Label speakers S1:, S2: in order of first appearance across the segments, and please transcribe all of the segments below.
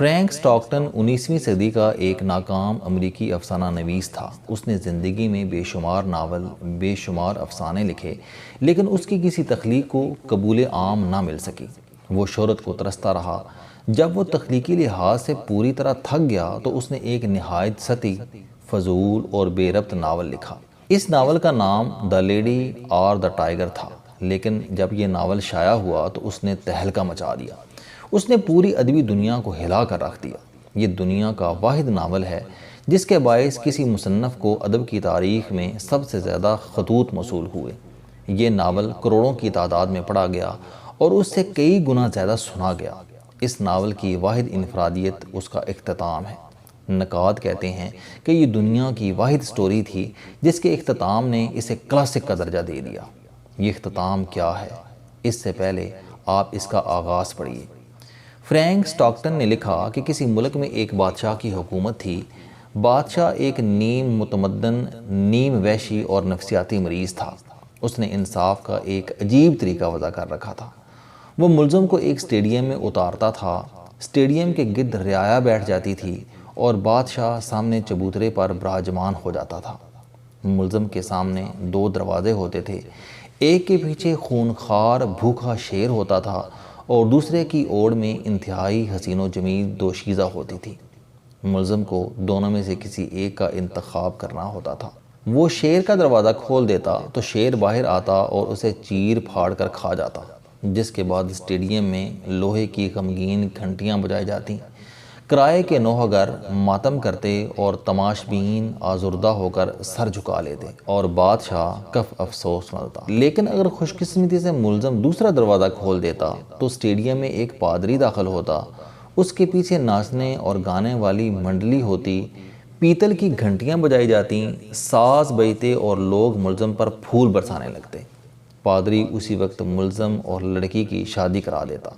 S1: Frank سٹاکٹن 19ویں صدی کا ایک ناکام امریکی افسانہ نویس تھا۔ اس نے زندگی میں بے شمار ناول، بے شمار افسانے لکھے، لیکن اس کی کسی تخلیق کو قبول عام نہ مل سکی۔ وہ شہرت کو ترستا رہا۔ جب وہ تخلیقی لحاظ سے پوری طرح تھک گیا تو اس نے ایک نہایت سطحی، فضول اور بے ربط ناول لکھا۔ اس ناول کا نام دی لیڈی اور دی ٹائگر تھا، لیکن جب یہ ناول شائع ہوا تو اس نے تہلکہ مچا دیا۔ اس نے پوری ادبی دنیا کو ہلا کر رکھ دیا۔ یہ دنیا کا واحد ناول ہے جس کے باعث کسی مصنف کو ادب کی تاریخ میں سب سے زیادہ خطوط موصول ہوئے۔ یہ ناول کروڑوں کی تعداد میں پڑھا گیا اور اس سے کئی گنا زیادہ سنا گیا۔ اس ناول کی واحد انفرادیت اس کا اختتام ہے۔ نقاد کہتے ہیں کہ یہ دنیا کی واحد سٹوری تھی جس کے اختتام نے اسے کلاسک کا درجہ دے دیا۔ یہ اختتام کیا ہے؟ اس سے پہلے آپ اس کا آغاز پڑھیے۔ فرینک سٹاکٹن نے لکھا کہ کسی ملک میں ایک بادشاہ کی حکومت تھی۔ بادشاہ ایک نیم متمدن، نیم وحشی اور نفسیاتی مریض تھا۔ اس نے انصاف کا ایک عجیب طریقہ وضع کر رکھا تھا۔ وہ ملزم کو ایک سٹیڈیم میں اتارتا تھا، سٹیڈیم کے گرد رعایا بیٹھ جاتی تھی اور بادشاہ سامنے چبوترے پر براجمان ہو جاتا تھا۔ ملزم کے سامنے دو دروازے ہوتے تھے، ایک کے پیچھے خونخوار بھوکا شیر ہوتا تھا اور دوسرے کی اوڑ میں انتہائی حسین و جمیل دوشیزہ ہوتی تھی۔ ملزم کو دونوں میں سے کسی ایک کا انتخاب کرنا ہوتا تھا۔ وہ شیر کا دروازہ کھول دیتا تو شیر باہر آتا اور اسے چیر پھاڑ کر کھا جاتا، جس کے بعد اسٹیڈیم میں لوہے کی غمگین گھنٹیاں بجائی جاتی۔ کرائے کے نوحگر ماتم کرتے اور تماشبین آزردہ ہو کر سر جھکا لیتے اور بادشاہ کف افسوس ملتا۔ لیکن اگر خوش قسمتی سے ملزم دوسرا دروازہ کھول دیتا تو اسٹیڈیم میں ایک پادری داخل ہوتا، اس کے پیچھے ناچنے اور گانے والی منڈلی ہوتی، پیتل کی گھنٹیاں بجائی جاتیں، ساز بجتے اور لوگ ملزم پر پھول برسانے لگتے۔ پادری اسی وقت ملزم اور لڑکی کی شادی کرا دیتا۔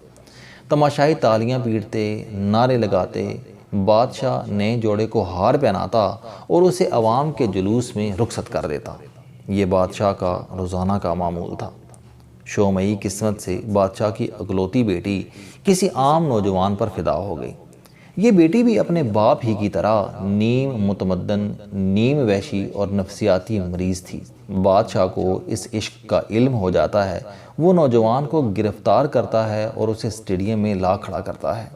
S1: تماشائی تالیاں پیٹتے، نعرے لگاتے، بادشاہ نئے جوڑے کو ہار پہناتا اور اسے عوام کے جلوس میں رخصت کر دیتا۔ یہ بادشاہ کا روزانہ کا معمول تھا۔ شومیئی قسمت سے بادشاہ کی اکلوتی بیٹی کسی عام نوجوان پر فدا ہو گئی۔ یہ بیٹی بھی اپنے باپ ہی کی طرح نیم متمدن، نیم وحشی اور نفسیاتی مریض تھی۔ بادشاہ کو اس عشق کا علم ہو جاتا ہے۔ وہ نوجوان کو گرفتار کرتا ہے اور اسے اسٹیڈیم میں لا کھڑا کرتا ہے۔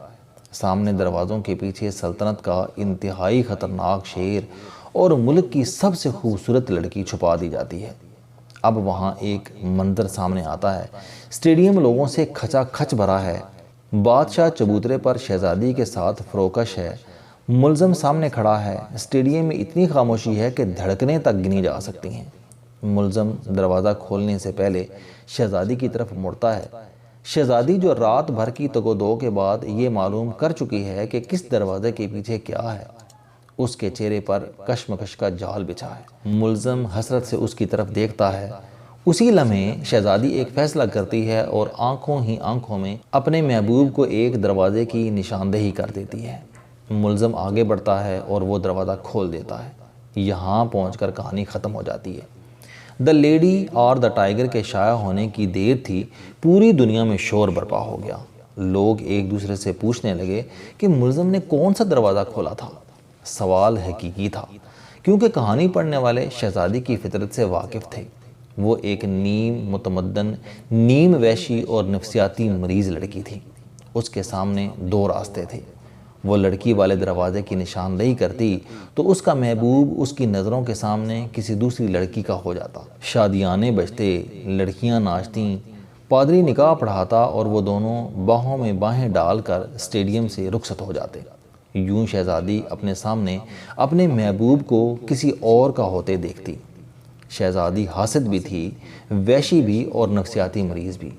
S1: سامنے دروازوں کے پیچھے سلطنت کا انتہائی خطرناک شیر اور ملک کی سب سے خوبصورت لڑکی چھپا دی جاتی ہے۔ اب وہاں ایک منظر سامنے آتا ہے۔ اسٹیڈیم لوگوں سے کھچا کھچ بھرا ہے۔ بادشاہ چبوترے پر شہزادی کے ساتھ فروکش ہے۔ ملزم سامنے کھڑا ہے۔ اسٹیڈیم میں اتنی خاموشی ہے کہ دھڑکنیں تک گنی جا سکتی ہیں۔ ملزم دروازہ کھولنے سے پہلے شہزادی کی طرف مڑتا ہے۔ شہزادی جو رات بھر کی تگ و دو کے بعد یہ معلوم کر چکی ہے کہ کس دروازے کے پیچھے کیا ہے، اس کے چہرے پر کشمکش کا جال بچھا ہے۔ ملزم حسرت سے اس کی طرف دیکھتا ہے۔ اسی لمحے شہزادی ایک فیصلہ کرتی ہے اور آنکھوں ہی آنکھوں میں اپنے محبوب کو ایک دروازے کی نشاندہی کر دیتی ہے۔ ملزم آگے بڑھتا ہے اور وہ دروازہ کھول دیتا ہے۔ یہاں پہنچ کر کہانی ختم ہو جاتی ہے۔ دی لیڈی اور دی ٹائگر کے شائع ہونے کی دیر تھی، پوری دنیا میں شور برپا ہو گیا۔ لوگ ایک دوسرے سے پوچھنے لگے کہ ملزم نے کون سا دروازہ کھولا تھا۔ سوال حقیقی تھا، کیونکہ کہانی پڑھنے والے شہزادی کی فطرت سے واقف تھے۔ وہ ایک نیم متمدن، نیم وحشی اور نفسیاتی مریض لڑکی تھی۔ اس کے سامنے دو راستے تھے۔ وہ لڑکی والے دروازے کی نشاندہی کرتی تو اس کا محبوب اس کی نظروں کے سامنے کسی دوسری لڑکی کا ہو جاتا۔ شادیانے بجتے، لڑکیاں ناچتیں، پادری نکاح پڑھاتا اور وہ دونوں باہوں میں باہیں ڈال کر اسٹیڈیم سے رخصت ہو جاتے۔ یوں شہزادی اپنے سامنے اپنے محبوب کو کسی اور کا ہوتے دیکھتی۔ شہزادی حاسد بھی تھی، وحشی بھی اور نفسیاتی مریض بھی،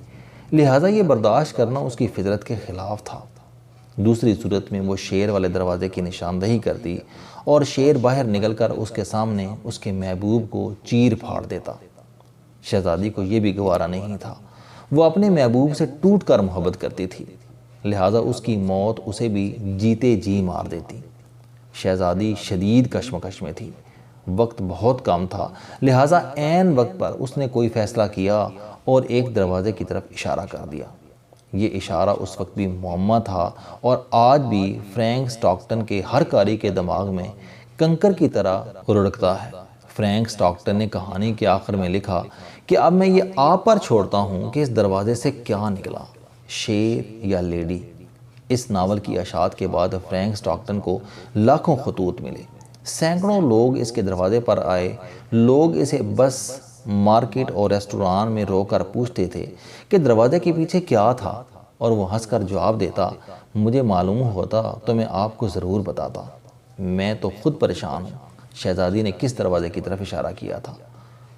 S1: لہٰذا یہ برداشت کرنا اس کی فطرت کے خلاف تھا۔ دوسری صورت میں وہ شیر والے دروازے کی نشاندہی کرتی اور شیر باہر نکل کر اس کے سامنے اس کے محبوب کو چیر پھاڑ دیتا۔ شہزادی کو یہ بھی گوارا نہیں تھا۔ وہ اپنے محبوب سے ٹوٹ کر محبت کرتی تھی، لہٰذا اس کی موت اسے بھی جیتے جی مار دیتی۔ شہزادی شدید کشمکش میں تھی۔ وقت بہت کم تھا، لہٰذا عین وقت پر اس نے کوئی فیصلہ کیا اور ایک دروازے کی طرف اشارہ کر دیا۔ یہ اشارہ اس وقت بھی معمہ تھا اور آج بھی فرینک سٹاکٹن کے ہر قاری کے دماغ میں کنکر کی طرح رڑکتا ہے۔ فرینک سٹاکٹن نے کہانی کے آخر میں لکھا کہ اب میں یہ آپ پر چھوڑتا ہوں کہ اس دروازے سے کیا نکلا، شیر یا لیڈی۔ اس ناول کی اشاعت کے بعد فرینک سٹاکٹن کو لاکھوں خطوط ملے، سینکڑوں لوگ اس کے دروازے پر آئے۔ لوگ اسے بس، مارکیٹ اور ریسٹوران میں رو کر پوچھتے تھے کہ دروازے کے پیچھے کیا تھا، اور وہ ہنس کر جواب دیتا، مجھے معلوم ہوتا تو میں آپ کو ضرور بتاتا، میں تو خود پریشان ہوں شہزادی نے کس دروازے کی طرف اشارہ کیا تھا۔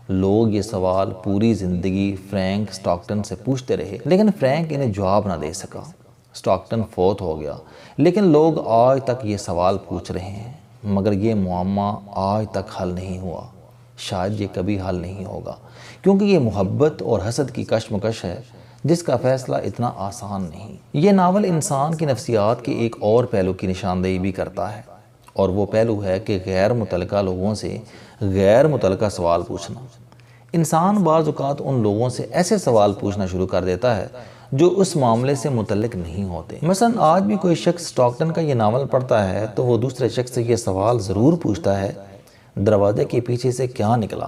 S1: لوگ یہ سوال پوری زندگی فرینک سٹاکٹن سے پوچھتے رہے، لیکن فرینک انہیں جواب نہ دے سکا۔ سٹاکٹن فوت ہو گیا، لیکن لوگ آج تک یہ سوال پوچھ رہے ہیں، مگر یہ معمہ آج تک حل نہیں ہوا۔ شاید یہ کبھی حل نہیں ہوگا، کیونکہ یہ محبت اور حسد کی کشمکش ہے جس کا فیصلہ اتنا آسان نہیں۔ یہ ناول انسان کی نفسیات کے ایک اور پہلو کی نشاندہی بھی کرتا ہے، اور وہ پہلو ہے کہ غیر متعلقہ لوگوں سے غیر متعلقہ سوال پوچھنا۔ انسان بعض اوقات ان لوگوں سے ایسے سوال پوچھنا شروع کر دیتا ہے جو اس معاملے سے متعلق نہیں ہوتے۔ مثلا آج بھی کوئی شخص سٹاکٹن کا یہ ناول پڑھتا ہے تو وہ دوسرے شخص سے یہ سوال ضرور پوچھتا ہے، دروازے کے پیچھے سے کیا نکلا؟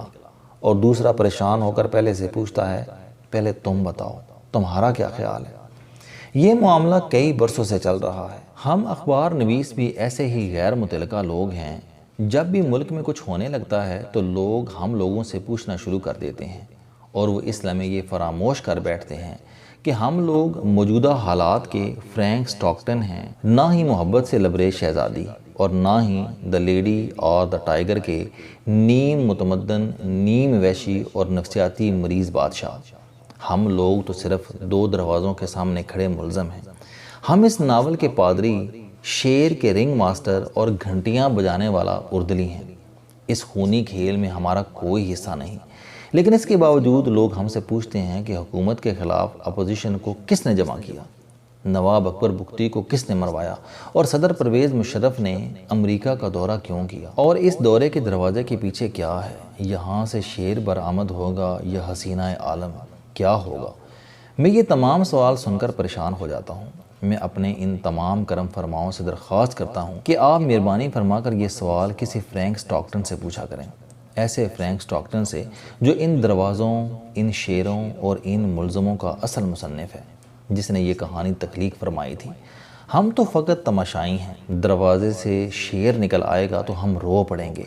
S1: اور دوسرا پریشان ہو کر پہلے سے پوچھتا ہے، پہلے تم بتاؤ، تمہارا کیا خیال ہے؟ یہ معاملہ کئی برسوں سے چل رہا ہے۔ ہم اخبار نویس بھی ایسے ہی غیر متعلقہ لوگ ہیں۔ جب بھی ملک میں کچھ ہونے لگتا ہے تو لوگ ہم لوگوں سے پوچھنا شروع کر دیتے ہیں، اور وہ اس لمحے یہ فراموش کر بیٹھتے ہیں کہ ہم لوگ موجودہ حالات کے فرینک سٹاکٹن ہیں، نہ ہی محبت سے لبریز شہزادی، اور نہ ہی دا لیڈی اور دا ٹائیگر کے نیم متمدن، نیم وحشی اور نفسیاتی مریض بادشاہ۔ ہم لوگ تو صرف دو دروازوں کے سامنے کھڑے ملزم ہیں۔ ہم اس ناول کے پادری، شیر کے رنگ ماسٹر اور گھنٹیاں بجانے والا اردلی ہیں۔ اس خونی کھیل میں ہمارا کوئی حصہ نہیں، لیکن اس کے باوجود لوگ ہم سے پوچھتے ہیں کہ حکومت کے خلاف اپوزیشن کو کس نے جمع کیا، نواب اکبر بگٹی کو کس نے مروایا، اور صدر پرویز مشرف نے امریکہ کا دورہ کیوں کیا، اور اس دورے کے دروازے کے پیچھے کیا ہے؟ یہاں سے شیر برآمد ہوگا یا حسینہ عالم؟ کیا ہوگا؟ میں یہ تمام سوال سن کر پریشان ہو جاتا ہوں۔ میں اپنے ان تمام کرم فرماؤں سے درخواست کرتا ہوں کہ آپ مہربانی فرما کر یہ سوال کسی فرینک سٹاکٹن سے پوچھا کریں، ایسے فرینک سٹاکٹن سے جو ان دروازوں، ان شیروں اور ان ملزموں کا اصل مصنف ہے، جس نے یہ کہانی تخلیق فرمائی تھی۔ ہم تو فقط تماشائی ہیں۔ دروازے سے شیر نکل آئے گا تو ہم رو پڑیں گے،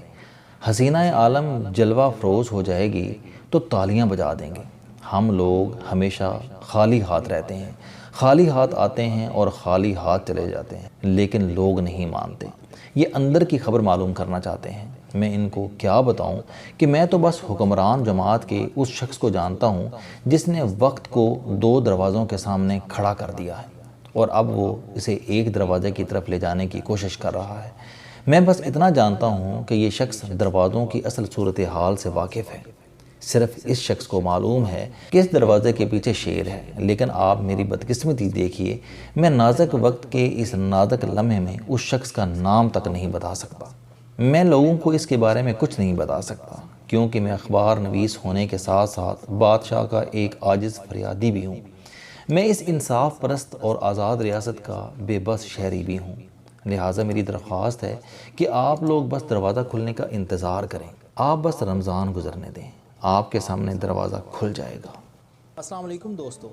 S1: حسینہ عالم جلوہ فروز ہو جائے گی تو تالیاں بجا دیں گے۔ ہم لوگ ہمیشہ خالی ہاتھ رہتے ہیں، خالی ہاتھ آتے ہیں اور خالی ہاتھ چلے جاتے ہیں، لیکن لوگ نہیں مانتے، یہ اندر کی خبر معلوم کرنا چاہتے ہیں۔ میں ان کو کیا بتاؤں کہ میں تو بس حکمران جماعت کے اس شخص کو جانتا ہوں جس نے وقت کو دو دروازوں کے سامنے کھڑا کر دیا ہے، اور اب وہ اسے ایک دروازے کی طرف لے جانے کی کوشش کر رہا ہے۔ میں بس اتنا جانتا ہوں کہ یہ شخص دروازوں کی اصل صورتحال سے واقف ہے۔ صرف اس شخص کو معلوم ہے کہ اس دروازے کے پیچھے شیر ہے، لیکن آپ میری بدقسمتی دیکھیے، میں نازک وقت کے اس نازک لمحے میں اس شخص کا نام تک نہیں بتا سکتا۔ میں لوگوں کو اس کے بارے میں کچھ نہیں بتا سکتا، کیونکہ میں اخبار نویس ہونے کے ساتھ ساتھ بادشاہ کا ایک عاجز فریادی بھی ہوں۔ میں اس انصاف پرست اور آزاد ریاست کا بے بس شہری بھی ہوں۔ لہٰذا میری درخواست ہے کہ آپ لوگ بس دروازہ کھلنے کا انتظار کریں۔ آپ بس رمضان گزرنے دیں، آپ کے سامنے دروازہ کھل جائے گا۔
S2: السلام علیکم دوستو۔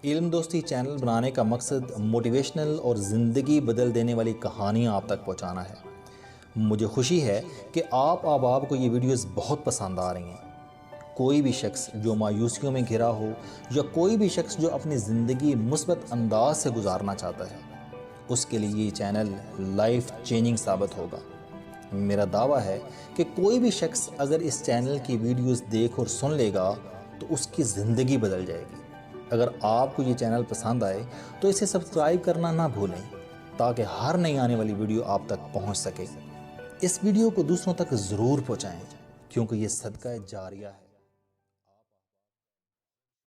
S2: علم دوستی چینل بنانے کا مقصد موٹیویشنل اور زندگی بدل دینے والی کہانیاں آپ تک پہنچانا ہے۔ مجھے خوشی ہے کہ آپ احباب کو یہ ویڈیوز بہت پسند آ رہی ہیں۔ کوئی بھی شخص جو مایوسیوں میں گھرا ہو، یا کوئی بھی شخص جو اپنی زندگی مثبت انداز سے گزارنا چاہتا ہے، اس کے لیے یہ چینل لائف چینجنگ ثابت ہوگا۔ میرا دعویٰ ہے کہ کوئی بھی شخص اگر اس چینل کی ویڈیوز دیکھ اور سن لے گا تو اس کی زندگی بدل جائے گی۔ اگر آپ کو یہ چینل پسند آئے تو اسے سبسکرائب کرنا نہ بھولیں، تاکہ ہر نئی آنے والی ویڈیو آپ تک پہنچ سکے۔ اس ویڈیو کو دوسروں تک ضرور پہنچائیں، کیونکہ یہ صدقہ جاریہ ہے۔